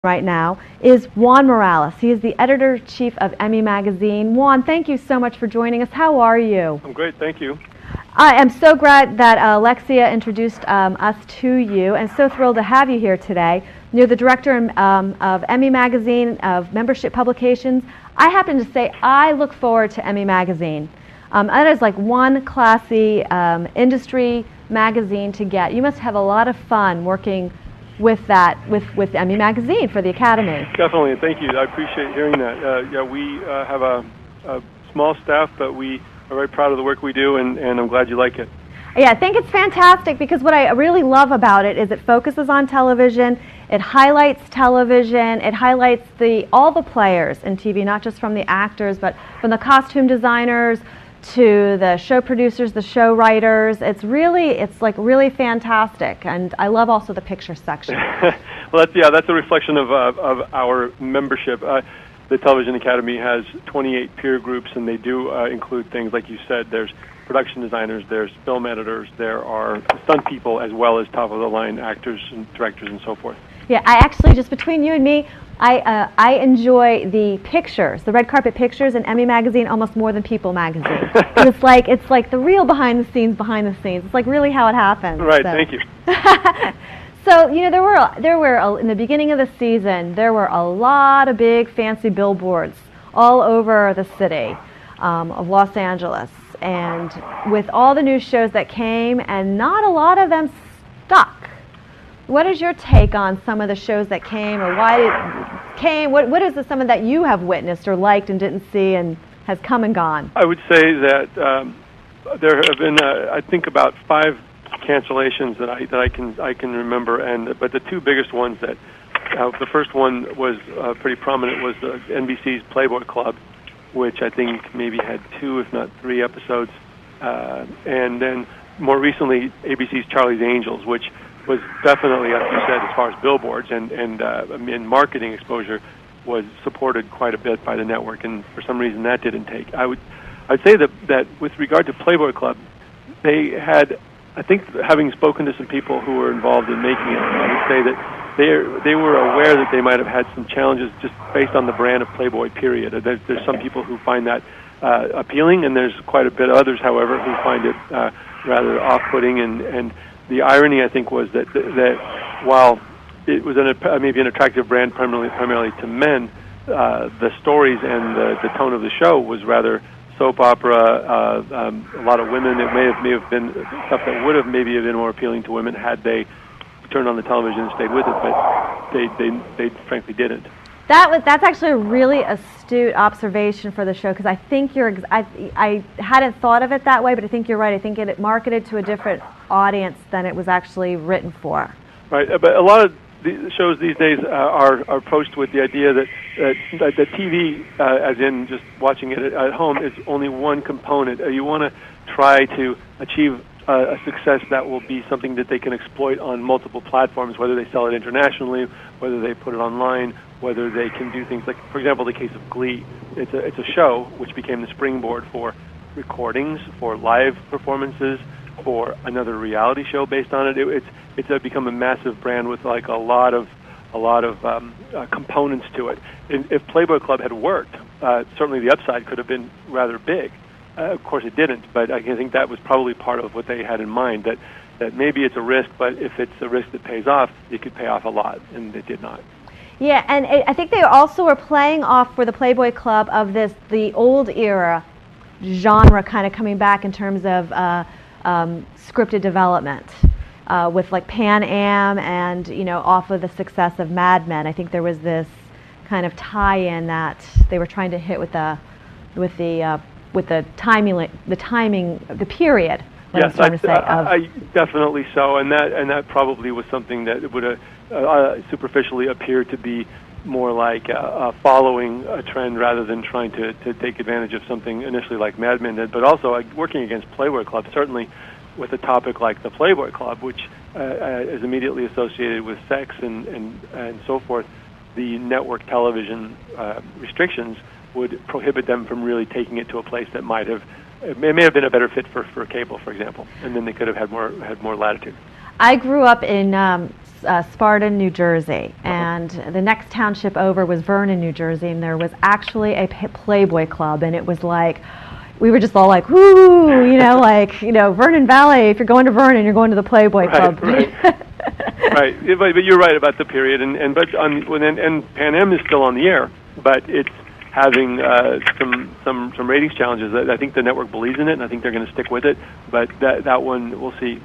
right now is Juan Morales. He is the editor-in-chief of Emmy Magazine. Juan, thank you so much for joining us. How are you? I'm great, thank you. I am so glad that Alexia introduced us to you, and so thrilled to have you here today. You're the director of Emmy Magazine, of membership publications. I happen to say I look forward to Emmy Magazine. That is like one classy industry magazine to get. You must have a lot of fun working with that, with Emmy Magazine for the Academy. Definitely, and thank you. I appreciate hearing that. Yeah, we have a small staff, but we are very proud of the work we do, and I'm glad you like it. Yeah, I think it's fantastic because what I really love about it is it focuses on television, it highlights television, it highlights all the players in TV, not just from the actors, but from the costume designers to the show producers, the show writers. It's like really fantastic, and I love also the picture section. Well, that's a reflection of our membership. The Television Academy has 28 peer groups, and they do include things like you said. There's production designers, there's film editors, there are stunt people, as well as top-of-the-line actors and directors and so forth. Yeah, I actually, just between you and me, I enjoy the pictures, the red carpet pictures in Emmy Magazine almost more than People Magazine. it's like the real behind the scenes. It's like really how it happens. Right. So. Thank you. So there were in the beginning of the season there were a lot of big fancy billboards all over the city of Los Angeles, and with all the new shows that came, and not a lot of them stuck. What is your take on some of the shows that came, or why it came? What is some of that you have witnessed or liked and didn't see and has come and gone? I would say that there have been, I think, about 5 cancellations that I can remember, but the 2 biggest ones that the first one was pretty prominent was the NBC's Playboy Club, which I think maybe had 2, if not 3 episodes, and then more recently ABC's Charlie's Angels, which was definitely, as you said, as far as billboards and marketing exposure, was supported quite a bit by the network, and for some reason that didn't take. I'd say that with regard to Playboy Club, they had, I think, having spoken to some people who were involved in making it, I would say that they were aware that they might have had some challenges just based on the brand of Playboy, period. There's some people who find that appealing, and there's quite a bit of others, however, who find it rather off-putting, and the irony, I think, was that while it was maybe an attractive brand primarily to men, the stories and the tone of the show was rather soap opera, a lot of women. It may have been stuff that would have maybe been more appealing to women had they turned on the television and stayed with it, but they frankly didn't. That's actually a really astute observation for the show, because I think I hadn't thought of it that way, but I think you're right. I think it marketed to a different audience than it was actually written for. Right, but a lot of the shows these days are approached with the idea that the TV, as in just watching it at home, is only one component. You want to try to achieve a success that will be something that they can exploit on multiple platforms, whether they sell it internationally, whether they put it online, whether they can do things like, for example, the case of Glee. It's a show which became the springboard for recordings, for live performances, for another reality show based on it. It's become a massive brand with like a lot of components to it. If Playboy Club had worked, certainly the upside could have been rather big. Of course it didn't, but I think that was probably part of what they had in mind, that maybe it's a risk, but if it's a risk that pays off, it could pay off a lot, and it did not. Yeah, and I think they also were playing off for the Playboy Club of the old era genre kind of coming back in terms of scripted development with like Pan Am and, off of the success of Mad Men. I think there was this kind of tie-in that they were trying to hit with the timing, the period. Yes, I definitely so, and that probably was something that would superficially appear to be more like following a trend rather than trying to take advantage of something initially like Mad Men did, but also working against Playboy Club, certainly with a topic like the Playboy Club, which is immediately associated with sex and so forth. The network television restrictions would prohibit them from really taking it to a place that it may have been a better fit for cable, for example, and then they could have had more latitude. I grew up in Spartan, New Jersey, and the next township over was Vernon, New Jersey, and there was actually a Playboy club, and it was like, we were just all like, whoo, Vernon Valley, if you're going to Vernon, you're going to the Playboy Club. Right. Right, but you're right about the period, and Pan Am is still on the air, but it's having some ratings challenges. I think the network believes in it, and I think they're going to stick with it, but that one, we'll see.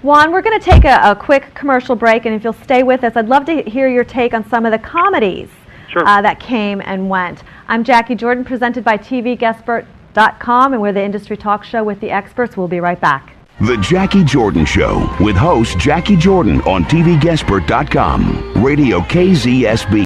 Juan, we're going to take a quick commercial break, and if you'll stay with us, I'd love to hear your take on some of the comedies that came and went. I'm Jackie Jordan, presented by TVGuestpert.com, and we're the industry talk show with the experts. We'll be right back. The Jackie Jordan Show with host Jackie Jordan on TVGuestpert.com, Radio KZSB.